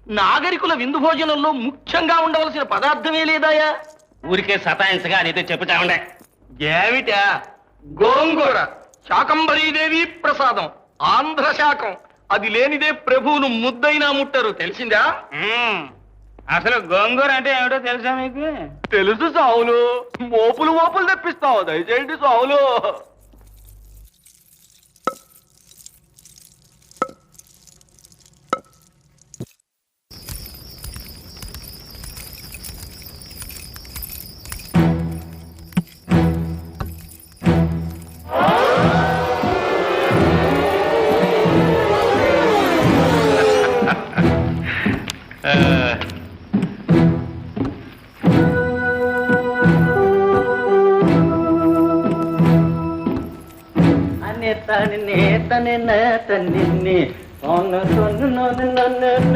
నాగరికుల విందు భోజనంలో ముఖ్యంగా ఉండవలసిన పదార్థమే లేదాయా? ఊరికే సతాయించగా అదైతే చెప్పుతా ఉండే. ఏమిటా? గోంగూర శాకంబరీదేవి ప్రసాదం, ఆంధ్ర శాకం. అది లేనిదే ప్రభువును ముద్దైనా ముట్టరు, తెలిసిందా? అసలు గోంగూర అంటే ఏమిటో తెలుసా మీకు? తెలుసు సావులు. మోపులు తెప్పిస్తావు, దయచేయండి సావులు. తని తని తని తని